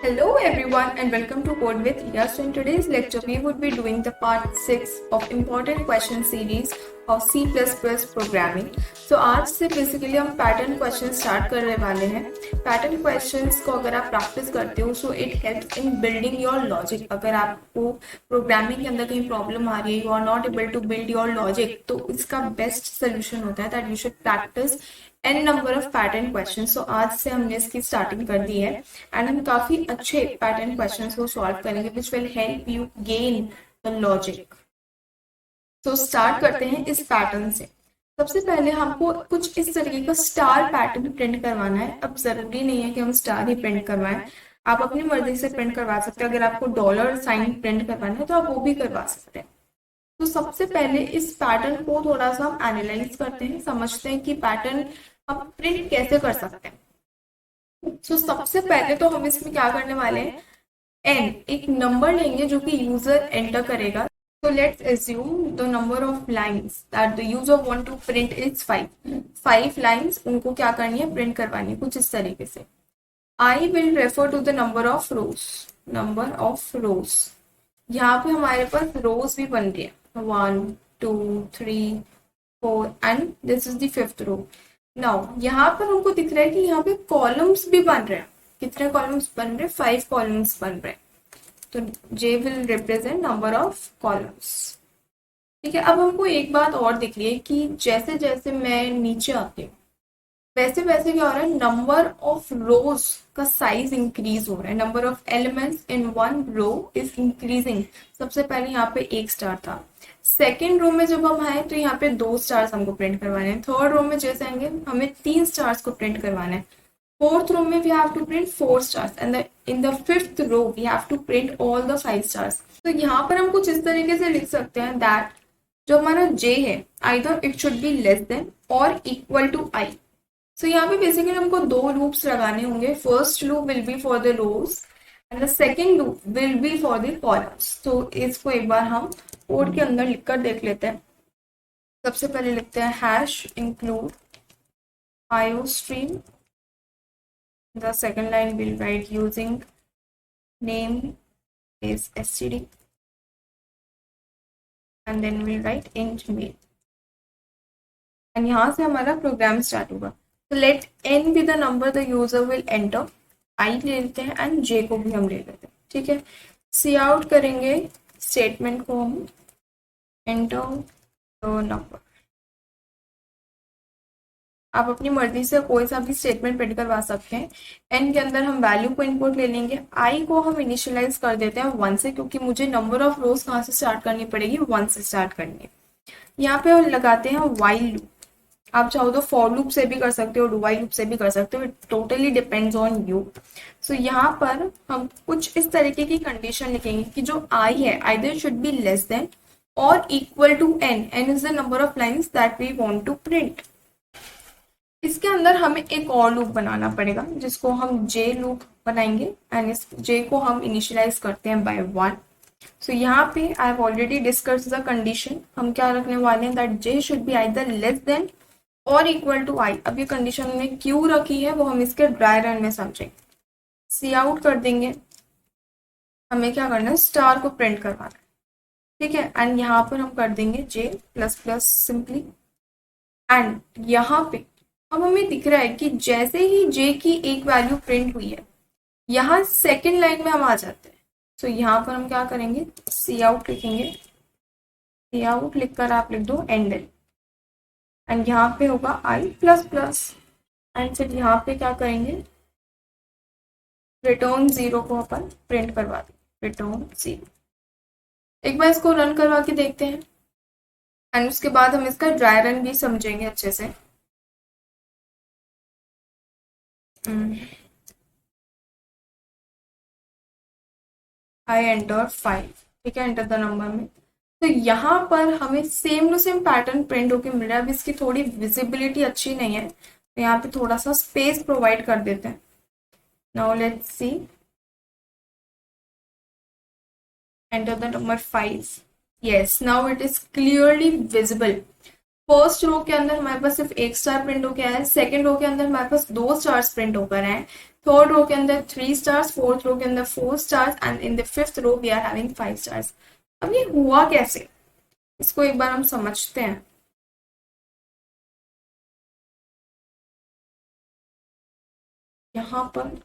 Hello everyone and welcome to Code with Iya. So in today's lecture we would be doing the part 6 of important question series of C++ programming. So आज से basically हम pattern questions start करने वाले हैं. Pattern questions को अगर आप practice करते हो so it helps in building your logic. अगर आपको programming के अंदर कहीं problem आ रही है, you are not able to build your logic, तो इसका best solution होता है that you should practice n number of pattern question. So आज से हमने इसकी स्टार्टिंग कर दी है एंड हम काफी अच्छे पैटर्न क्वेश्चन को सॉल्व करेंगे which will help you gain the logic. तो स्टार्ट करते हैं इस पैटर्न से. सबसे पहले हमको कुछ इस तरीके का स्टार पैटर्न प्रिंट करवाना है. अब जरूरी नहीं है कि हम स्टार ही प्रिंट करवाएं, आप अपनी मर्जी से प्रिंट करवा सकते हैं. अगर आपको डॉलर साइन प्रिंट करवाना है तो आप वो भी करवा सकते हैं. तो सबसे पहले इस पैटर्न को थोड़ा सा हम एनालाइज करते हैं, समझते हैं कि पैटर्न हम प्रिंट कैसे कर सकते हैं. तो सबसे पहले तो हम इसमें क्या करने वाले हैं, एन एक नंबर लेंगे जो कि यूजर एंटर करेगा. So let's assume the number of lines that the user want to print is 5. 5 lines उनको क्या करनी है, प्रिंट करवानी है कुछ इस तरीके से. I will refer to the number of rows. Number of rows. यहाँ पे हमारे पास rows भी बन रही है 1 2 3 4 and this is the 5th row. Now यहाँ पर हमको दिख रहा है कि यहाँ पे कॉलम्स भी बन रहे हैं. कितने कॉलम्स बन रहे हैं, 5 कॉलम्स बन रहे हैं. तो J will represent number of columns. ठीक है. अब हमको एक बात और दिख रही है कि जैसे जैसे मैं नीचे आती हूँ वैसे वैसे क्या हो रहा है, नंबर ऑफ रोज का साइज इंक्रीज हो रहा है. Number of elements in one row is increasing. सबसे पहले यहाँ पे एक स्टार था. सेकेंड रो में जब हम आए तो यहाँ पे 2 स्टार्स हमको प्रिंट करवाने हैं. थर्ड रो में जैसे आएंगे हमें 3 स्टार्स को प्रिंट करवाना है. फोर्थ रो में we have to print 4 stars and in the 5th row we have to print all the 5 stars. तो यहाँ पर हम कुछ इस तरीके से लिख सकते हैं दैट जो हमारा J है either it should be less than और इक्वल टू I. सो यहाँ पे बेसिकली हमको 2 लूप्स लगाने होंगे. First loop will be for the rows and the second loop will be for the columns. तो इसको एक बार हम कोड के अंदर लिखकर देख लेते हैं. सबसे पहले लिखते हैं hash include iostream. The second line will write using name is std and then we'll write int mail. And यहाँ से हमारा प्रोग्राम स्टार्ट होगा. So let n be the number the user will enter. I ले लेते हैं and j को भी हम ले लेते हैं. ठीक है. सी आउट करेंगे स्टेटमेंट को हम enter the number. आप अपनी मर्जी से कोई सा भी स्टेटमेंट प्रिंट करवा सकते हैं. एन के अंदर हम वैल्यू को इनपुट ले लेंगे. आई को हम इनिशियलाइज कर देते हैं 1 से, क्योंकि मुझे नंबर ऑफ रोज कहाँ से स्टार्ट करनी पड़ेगी, 1 से स्टार्ट करनी है. यहाँ पे लगाते हैं वाइल लूप. आप चाहो तो फॉर लूप से भी कर सकते हो, डू वाइल लूप से भी कर सकते हो. It totally depends on you. So यहाँ पर हम कुछ इस तरीके की कंडीशन लिखेंगे कि जो आई है either should be less than और equal to n. N is the number of lines that we want to print. इसके अंदर हमें एक और लूप बनाना पड़ेगा जिसको हम J लूप बनाएंगे एंड इस J को हम इनिशियलाइज करते हैं बाय 1. सो यहाँ पे I have already discuss the condition. हम क्या रखने वाले हैं that J should be either less than और इक्वल टू I. अब ये कंडीशन हमने क्यों रखी है वो हम इसके ड्राई रन में समझेंगे. सी आउट कर देंगे. हमें क्या करना है, स्टार को प्रिंट करवाना है. ठीक है. एंड यहाँ पर हम कर देंगे J plus plus simply. And यहाँ पे अब हमें दिख रहा है कि जैसे ही J की एक वैल्यू प्रिंट हुई है यहाँ सेकेंड लाइन में हम आ जाते हैं. सो यहाँ पर हम क्या करेंगे, सी आउट लिखेंगे. सी आउट लिखकर आप लिख दो एंड एंड यहाँ पे होगा I प्लस प्लस एंड फिर यहाँ पे क्या करेंगे, रिटर्न 0 को अपन प्रिंट करवा दें. रिटर्न 0. एक बार इसको रन करवा के देखते हैं एंड उसके बाद हम इसका ड्राई रन भी समझेंगे अच्छे से. I enter 5. ठीक है. एंटर द नंबर में तो यहाँ पर हमें same to same pattern print होके मिल रहा है. अब इसकी थोड़ी विजिबिलिटी अच्छी नहीं है तो यहाँ पे थोड़ा सा स्पेस प्रोवाइड कर देते हैं. Now let's see. Enter the number 5. yes, now it is clearly visible. फर्स्ट रो के अंदर हमारे पास सिर्फ एक स्टार प्रिंट होकर आया है, सेकंड रो के अंदर हमारे पास 2 स्टार्स प्रिंट होकर आए, थर्ड रो के अंदर 3 स्टार्स, फोर्थ रो के अंदर 4 stars and in the fifth row we are having 5 stars. अब ये हुआ कैसे, इसको एक बार हम समझते हैं। यहाँ पर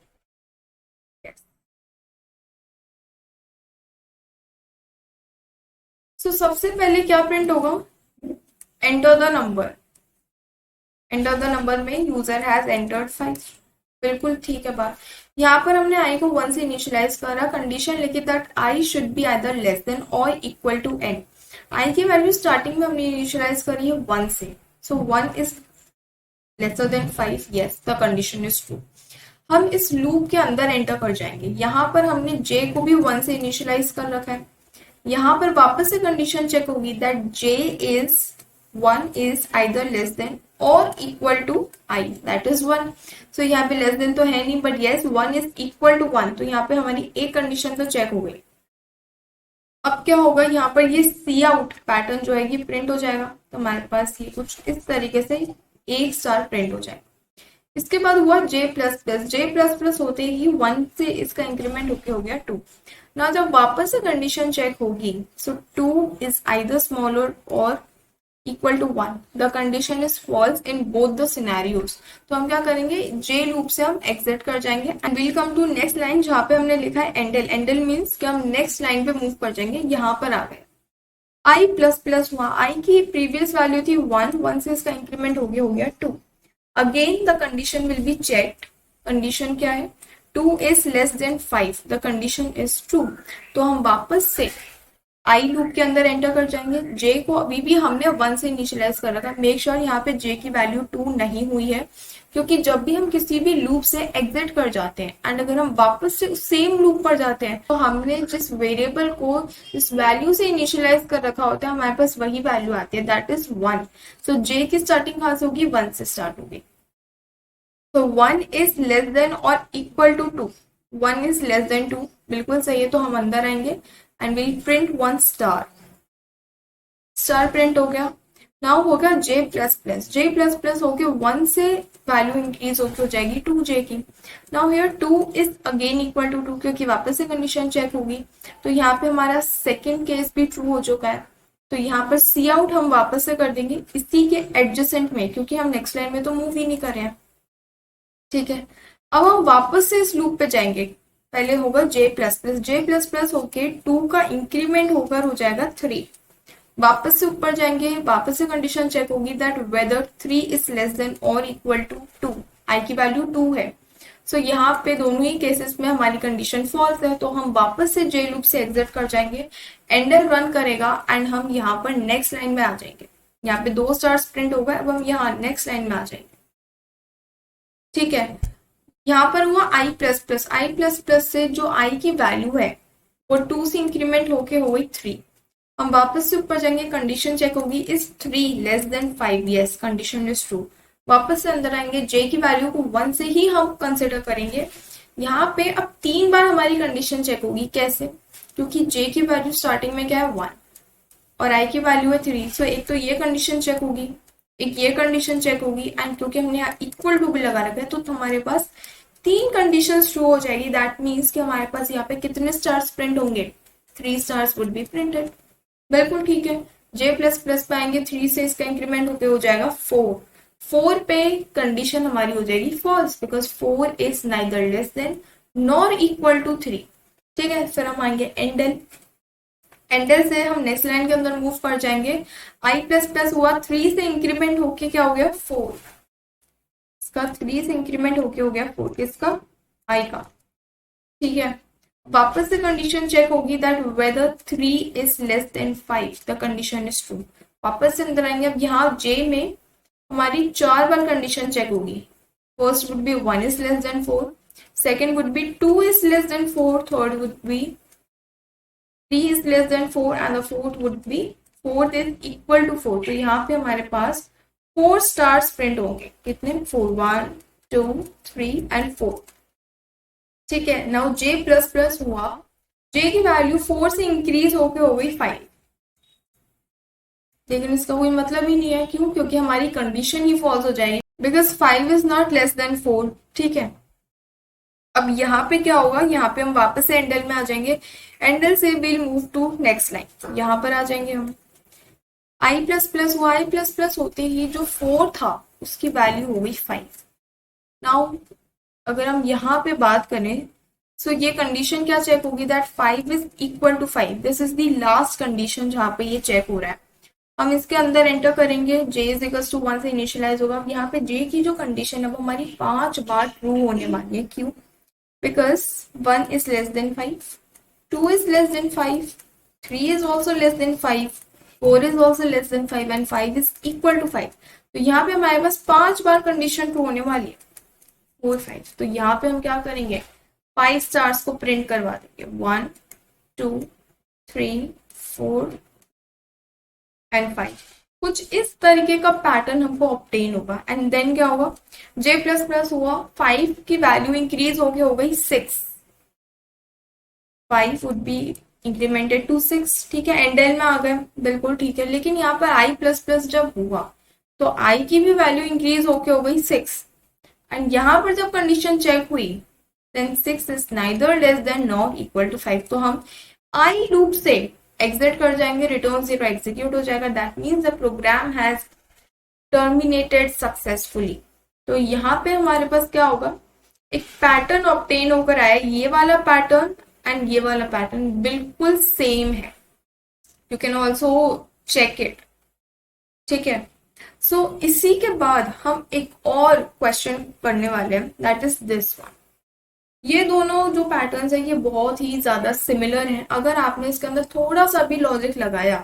सबसे पहले क्या प्रिंट होगा, enter the number. Enter the number में यूजर हैज एंटर्ड 5। बिल्कुल ठीक है बात। यहाँ पर हमने आई को 1 से इनिशियलाइज करा, कंडीशन लिखी that I should be either less than और इक्वल टू n। आई की वैल्यू स्टार्टिंग में हमने इनिशियलाइज करी है 1 से, सो 1 is lesser than 5, yes the condition is true. हम इस लूप के अंदर एंटर कर जाएंगे। यहाँ पर हमने j को भी 1 से इनिशियलाइज कर रखा है। यहाँ पर वापस से कंडीशन चेक होगी that j is 1 is either less than और equal to i, that is 1। So यहाँ पे लेस देन तो है नहीं, but yes 1 is equal to 1, तो यहाँ पे हमारी एक कंडीशन तो चेक हो गई। अब क्या होगा, यहाँ पर ये सी आउट पैटर्न जो है ये प्रिंट हो जाएगा, तो हमारे पास ये कुछ इस तरीके से एक स्टार प्रिंट हो जाएगा। इसके बाद हुआ j plus plus. j plus plus होते ही 1 से इसका इंक्रीमेंट होके हो गया 2। ना जब वापस से कंडीशन चेक होगी, so 2 is either smaller or equal to 1, the condition is false in both the scenarios. तो हम क्या करेंगे, j लूप से हम एग्जिट कर जाएंगे and will come to next line जहां पे हमने लिखा है एंडल। एंडल मीन्स कि हम नेक्स्ट लाइन पे मूव कर जाएंगे। यहाँ पर आ गए i प्लस प्लस हुआ, i की प्रीवियस वैल्यू थी 1, 1 से इसका इंक्रीमेंट हो गया 2। Again the condition will be checked. Condition क्या है, 2 is less then 5, the condition is true. तो हम वापस से आई लूप के अंदर एंटर कर जाएंगे। j को अभी भी हमने 1 से इनिशियलाइज कर रखा है। मेक श्योर यहाँ पे j की वैल्यू 2 नहीं हुई है, क्योंकि जब भी हम किसी भी लूप से एग्जिट कर जाते हैं एंड अगर हम वापस से सेम लूप पर जाते हैं, तो हमने जिस वेरिएबल को इस वैल्यू से इनिशियलाइज कर रखा होता है हमारे पास वही वैल्यू आती है, दैट इज 1। सो j की स्टार्टिंग कहाँ से होगी, 1 से स्टार्ट होगी। तो 1 इज लेस देन और equal to 2, 1 is less than 2, बिल्कुल सही है। तो हम अंदर आएंगे and will print 1 star. Star print हो गया। नाउ होगा j plus plus. j plus plus होके 1 से वैल्यू इंक्रीज होकर हो जाएगी 2j की। Now here 2 is again equal to 2, क्योंकि वापस से कंडीशन चेक होगी। तो यहाँ पे हमारा सेकेंड केस भी ट्रू हो चुका है। तो यहाँ पर सी आउट हम वापस से कर देंगे इसी के एडजेसेंट में, क्योंकि हम नेक्स्ट लाइन में तो मूव ही नहीं कर रहे हैं। ठीक है, अब हम वापस से इस लूप पे जाएंगे। पहले होगा j plus plus. j plus plus होके 2 का इंक्रीमेंट होकर हो जाएगा 3। वापस से ऊपर जाएंगे, वापस से कंडीशन चेक होगी that whether 3 is less than और इक्वल टू 2, आई की वैल्यू 2 है। सो यहाँ पे दोनों ही केसेस में हमारी कंडीशन फॉल्स है, तो हम वापस से j लूप से एग्जिट कर जाएंगे, एंडर रन करेगा एंड हम यहाँ पर नेक्स्ट लाइन में आ जाएंगे। यहाँ पे 2 स्टार्स प्रिंट होगा, अब हम यहाँ नेक्स्ट लाइन में आ जाएंगे। ठीक है, यहाँ पर हुआ i plus plus. I plus plus से जो i की वैल्यू है वो 2 से इंक्रीमेंट होके हो गई 3। हम वापस से ऊपर जाएंगे, कंडीशन चेक होगी is 3 less than 5, yes condition is true. वापस से अंदर आएंगे, j की वैल्यू को 1 से ही हम कंसिडर करेंगे। यहाँ पे अब 3 बार हमारी कंडीशन चेक होगी। कैसे, क्योंकि j की वैल्यू स्टार्टिंग में क्या है 1 और i की वैल्यू है 3। सो एक तो ये कंडीशन चेक होगी, एक ये कंडीशन चेक होगी एंड क्योंकि हमने यहाँ इक्वल टू भी लगा रखा है तो हमारे पास 3 कंडीशन ट्रू हो जाएगी। दैट मीन्स कि हमारे पास यहाँ पे कितने स्टार्स प्रिंट होंगे, 3 स्टार्स वुड बी प्रिंटेड। बिल्कुल ठीक है, j प्लस प्लस पाएंगे 3 से इसका इंक्रीमेंट होके हो जाएगा 4। 4 पे कंडीशन हमारी हो जाएगी false, because 4 is neither less than nor equal to 3। ठीक है, फिर हम आएंगे एंडल। एंडल से हम नेक्स्ट लाइन के अंदर मूव कर जाएंगे। i प्लस प्लस हुआ 3 से इंक्रीमेंट होके क्या हो गया 4, इसका 3 से इंक्रीमेंट होके हो गया 4, किसका i का। ठीक है, वापस से कंडीशन चेक होगी that whether 3 is less then 5, the condition is true. वापस से अंदर आएंगे। अब यहाँ j में हमारी 4 बार कंडीशन चेक होगी। First would be 1 is less then 4, second would be 2 is less then 4, third would be 3 is less than 4 and the fourth would be 4th is equal to 4। तो यहाँ पे हमारे पास 4 स्टार्स प्रिंट होंगे। कितने, 4, 1 2 3 and 4। ठीक है, now j plus plus हुआ, j की वैल्यू 4 से इंक्रीज होके हो गई 5। लेकिन इसका कोई मतलब ही नहीं है। क्यों? क्योंकि हमारी कंडीशन ही फॉल्स हो जाएगी, because 5 is not less than 4। ठीक है, अब यहाँ पे क्या होगा, यहाँ पे हम वापस से एंडल में आ जाएंगे। एंडल से will move to next line, यहाँ पर आ जाएंगे हम। I plus plus y plus plus होते ही जो 4 था उसकी वैल्यू हो गई 5। नाउ अगर हम यहाँ पे बात करें, सो ये कंडीशन क्या चेक होगी, that 5 is equal to 5। This is the last condition जहाँ पे ये चेक हो रहा है। हम इसके अंदर एंटर करेंगे, j इज इक्वल टू 1 से इनिशियलाइज होगा। अब यहाँ पे j की जो कंडीशन है वो हमारी 5 बार ट्रू होने वाली है। क्यों? Because 1 is less then 5, 2 is less than 5, 3 is also less than 5, 4 is also less than 5 and 5 is equal to 5। तो यहाँ पे हमारे पास 5 बार कंडीशन ट्रू होने वाली है, 4 5। तो यहाँ पे हम क्या करेंगे, 5 स्टार्स को प्रिंट करवा देंगे, 1 2 3 4 एंड 5। कुछ इस तरीके का पैटर्न हमको ऑब्टेन होगा। एंड देन क्या होगा, j प्लस प्लस हुआ, 5 की वैल्यू इंक्रीज होके हो गई 6, 5 वुड बी इंक्रीमेंटेड टू 6। ठीक है, एंडल में आ गए, बिल्कुल ठीक है। लेकिन यहाँ पर i प्लस प्लस जब हुआ तो i की भी वैल्यू इंक्रीज होके हो गई 6। एंड यहाँ पर जब कंडीशन चेक हुई, then 6 is neither less than not equal to 5। तो हम i लूप से एग्जिट कर जाएंगे, रिटर्न 0 एग्जीक्यूट हो जाएगा। That means the program has terminated successfully. तो यहाँ पे हमारे पास क्या होगा, एक पैटर्न ऑब्टेन होकर आया, ये वाला पैटर्न एंड ये वाला पैटर्न बिल्कुल सेम है। You can also check it. ठीक है, सो इसी के बाद हम एक और क्वेश्चन करने वाले हैं, दैट इज दिस वन। ये दोनों जो पैटर्न्स है ये बहुत ही ज्यादा सिमिलर हैं। अगर आपने इसके अंदर थोड़ा सा भी लॉजिक लगाया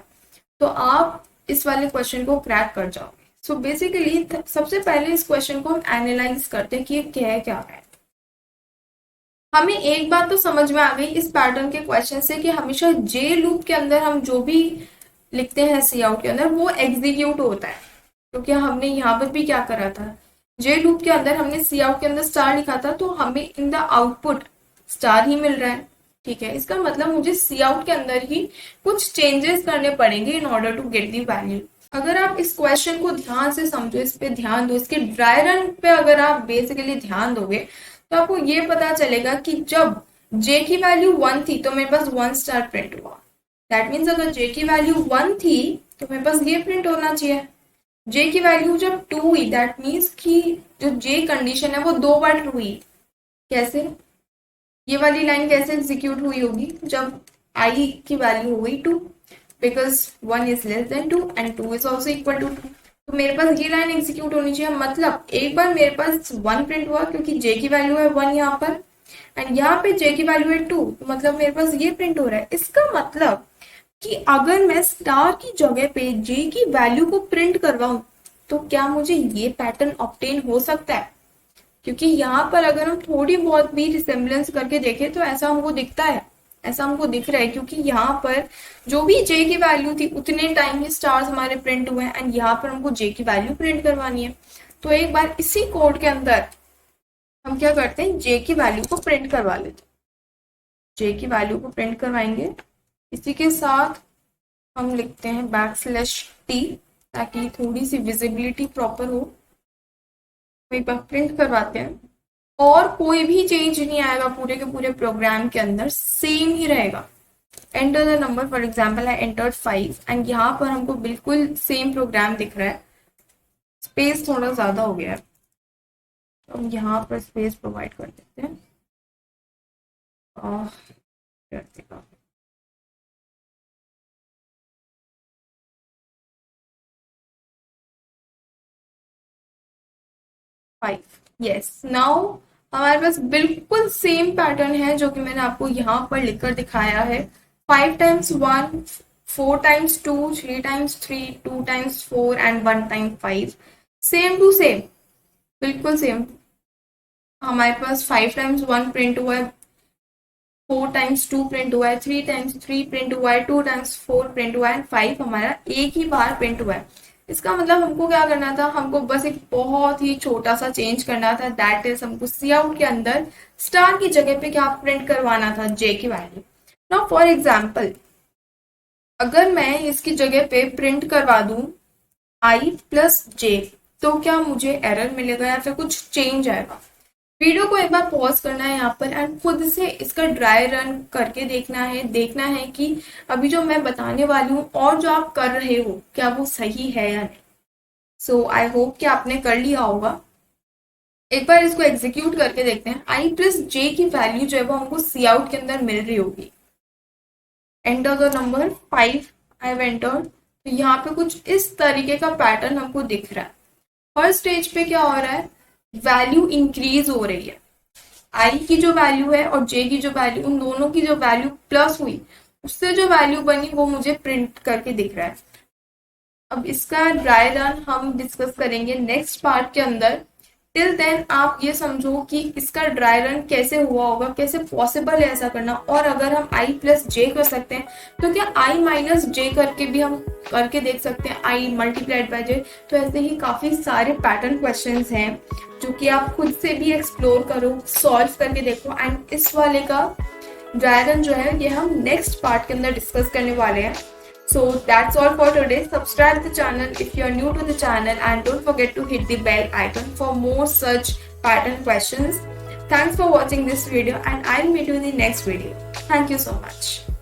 तो आप इस वाले क्वेश्चन को क्रैक कर जाओगे। सो बेसिकली सबसे पहले इस क्वेश्चन को हम एनालाइज करते हैं कि ये क्या है। हमें एक बात तो समझ में आ गई इस पैटर्न के क्वेश्चन से कि हमेशा जे लूप के अंदर हम जो भी लिखते हैं सी आउट के अंदर वो एग्जीक्यूट होता है। क्योंकि हमने यहाँ पर भी क्या करा था, जे लूप के अंदर हमने सी आउट के अंदर स्टार लिखा था, तो हमें इन द आउटपुट स्टार ही मिल रहा है। ठीक है, इसका मतलब मुझे सी आउट के अंदर ही कुछ चेंजेस करने पड़ेंगे in order to get the value. अगर आप इस क्वेश्चन को ध्यान से समझो, इस पे ध्यान दो, इसके ड्राई रन पे अगर आप बेसिकली ध्यान दोगे तो आपको ये पता चलेगा कि जब j की वैल्यू 1 थी तो मेरे पास 1 स्टार प्रिंट हुआ। दैट मीन्स अगर j की वैल्यू 1 थी तो मेरे पास ये प्रिंट होना चाहिए। j की वैल्यू जब 2 हुई, दैट मीन्स कि जो j कंडीशन है वो 2 बार ट्रू हुई। कैसे? ये वाली लाइन कैसे एग्जीक्यूट हुई होगी, जब i की वैल्यू हो गई 2, because 1 is less than 2 and 2 is also equal to 2। तो मेरे पास ये लाइन एग्जीक्यूट होनी चाहिए। मतलब एक बार मेरे पास 1 प्रिंट हुआ क्योंकि j की वैल्यू है 1 यहाँ पर, एंड यहाँ पे j की वैल्यू है 2, तो मतलब मेरे पास ये प्रिंट हो रहा है। इसका मतलब कि अगर मैं स्टार की जगह पे j की वैल्यू को प्रिंट करवाऊं तो क्या मुझे ये पैटर्न ऑब्टेन हो सकता है? क्योंकि यहाँ पर अगर हम थोड़ी बहुत भी रिसेम्बलेंस करके देखें तो ऐसा हमको दिखता है, ऐसा हमको दिख रहा है। क्योंकि यहाँ पर जो भी j की वैल्यू थी उतने टाइम ही स्टार्स हमारे प्रिंट हुए हैं, एंड यहाँ पर हमको j की वैल्यू प्रिंट करवानी है। तो एक बार इसी कोड के अंदर हम क्या करते हैं, j की वैल्यू को प्रिंट करवा लेते हैं। j की वैल्यू को प्रिंट करवाएंगे, इसी के साथ हम लिखते हैं \t ताकि थोड़ी सी विजिबिलिटी प्रॉपर हो। एक बार प्रिंट करवाते हैं और कोई भी चेंज नहीं आएगा, पूरे के पूरे प्रोग्राम के अंदर सेम ही रहेगा। Enter the number, for example I entered 5 and यहाँ पर हमको बिल्कुल सेम प्रोग्राम दिख रहा है। स्पेस थोड़ा ज्यादा हो गया है तो हम यहाँ पर स्पेस प्रोवाइड कर देते हैं। यस, नाउ हमारे पास बिल्कुल सेम पैटर्न है जो कि मैंने आपको यहाँ पर लिखकर दिखाया है। 5 times 1, 4 times 2, 3 times 3, 2 times 4 and 1 time 5। Same to same, बिल्कुल सेम। हमारे पास 5 टाइम्स 1 प्रिंट हुआ है, 4 टाइम्स 2 प्रिंट हुआ है, 3 टाइम्स 3 प्रिंट हुआ है, 2 टाइम्स 4 प्रिंट हुआ है, 5 हमारा एक ही बार प्रिंट हुआ है। इसका मतलब हमको क्या करना था, हमको बस एक बहुत ही छोटा सा चेंज करना था, दैट इज हमको सी आउट के अंदर स्टार की जगह पे क्या प्रिंट करवाना था, j की वैल्यू। नाउ फॉर एग्जांपल अगर मैं इसकी जगह पे प्रिंट करवा दूं i प्लस जे, तो क्या मुझे एरर मिलेगा या फिर कुछ चेंज आएगा? वीडियो को एक बार पॉज करना है यहाँ पर एंड खुद से इसका ड्राई रन करके देखना है कि अभी जो मैं बताने वाली हूँ और जो आप कर रहे हो क्या वो सही है या नहीं। सो आई होप कि आपने कर लिया होगा। एक बार इसको एग्जीक्यूट करके देखते हैं। आई प्लस जे की वैल्यू जो है वो हमको सी आउट के अंदर मिल रही होगी। Enter the number 5 I have entered. तो यहाँ पे कुछ इस तरीके का पैटर्न हमको दिख रहा है। फर्स्ट स्टेज पे क्या हो रहा है, वैल्यू इंक्रीज हो रही है। आई की जो वैल्यू है और जे की जो वैल्यू, उन दोनों की जो वैल्यू प्लस हुई, उससे जो वैल्यू बनी वो मुझे प्रिंट करके दिख रहा है। अब इसका ड्राई रन हम डिस्कस करेंगे नेक्स्ट पार्ट के अंदर। टिल देन आप ये समझो कि इसका ड्राई रन कैसे हुआ होगा, कैसे पॉसिबल है ऐसा करना। और अगर हम आई प्लस जे कर सकते हैं तो क्या आई माइनस जे करके भी हम करके देख सकते हैं, आई मल्टीप्लाइड बाय जे। तो ऐसे ही काफी सारे पैटर्न क्वेश्चंस हैं जो कि आप खुद से भी एक्सप्लोर करो, सॉल्व करके देखो। एंड इस वाले का ड्राई रन जो है ये हम नेक्स्ट पार्ट के अंदर डिस्कस करने वाले हैं। So that's all for today. Subscribe the channel if you are new to the channel and don't forget to hit the bell icon for more such pattern questions. Thanks for watching this video and I'll meet you in the next video. Thank you so much.